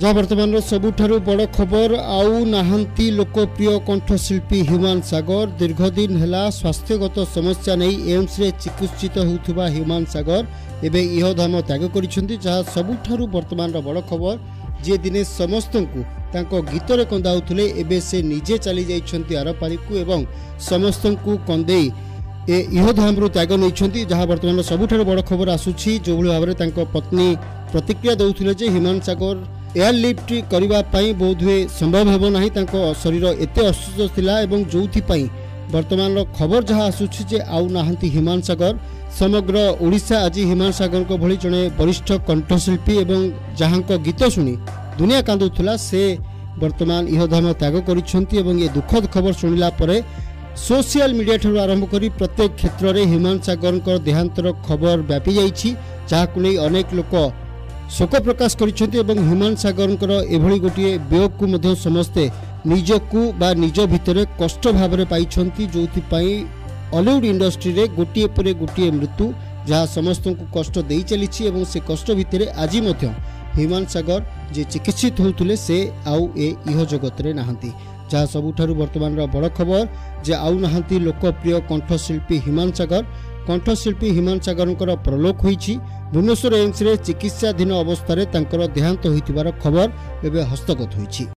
जहाँ बर्तमान सबुठारु बड़ खबर आउ नाहंती लोकप्रिय कंठशिल्पी ह्यूमान सागर दीर्घदिन हेला स्वास्थ्यगत समस्या नहीं एम्स रे चिकित्सित होउथुबा ह्यूमान सागर एबे इहधाम त्याग करिसेंती। जहाँ सबुठारु बर्तमान बड़ खबर जे दिने समस्त को गीतर कंदाउथुले एबे से निजे चली जाइछंती आरपारिकु एवं समस्त को कंदेई इहधाम त्याग नहीं। जहाँ बर्तमान सबुठारु बड़ खबर आसुछि जो भाव में पत्नी प्रतिक्रिया दौथुले जे ह्यूमान सागर एयरलिफ्ट करने बोधहुए संभव हेब ना शरीर एत असुस्थ थिला एवं जोथिपाई वर्तमान खबर जहाँ आसुछि जे आउ नाहंती ह्यूमान सागर। समग्र ओडिशा आज ह्यूमान सागर को भली जड़े वरिष्ठ कंठशिल्पी एवं जहाँ गीत शुणी दुनिया कांदुला से वर्तमान इहधाम त्याग करिसेंती एवं ये दुखद खबर शुणिला परे सोशल मीडिया ठारू आरंभ करी प्रत्येक क्षेत्र में ह्यूमान सागर देहांतर खबर व्यापी जाइछि। जहाकु नै अनेक लोक शोक प्रकाश करिसेंती एवं ह्यूमान सागर एभली गोटे वियोग को मध्य समस्ते निजकू बा निज भितर कष्ट भाव में पाइछंती जोथिपाई हॉलीवुड इंडस्ट्री रे गोटे पर गोटे मृत्यु जहाँ समस्त को कष्ट दे चली एवं से कष्ट भितर आज ह्यूमान सागर जे चिकित्सित होउतले से आउ इह जगत रे नाहंती। जहाँ सबुठारु वर्तमान बड़ खबर जे आउ नाहंती लोकप्रिय कंठशिल्पी ह्यूमान सागर। कंठशिल्पी ह्यूमान सागर प्रलोक होईछि। भुवनेश्वर एम्स रे चिकित्साधीन अवस्था देहांत होइतिबार खबर एबे हस्तगत होईछि।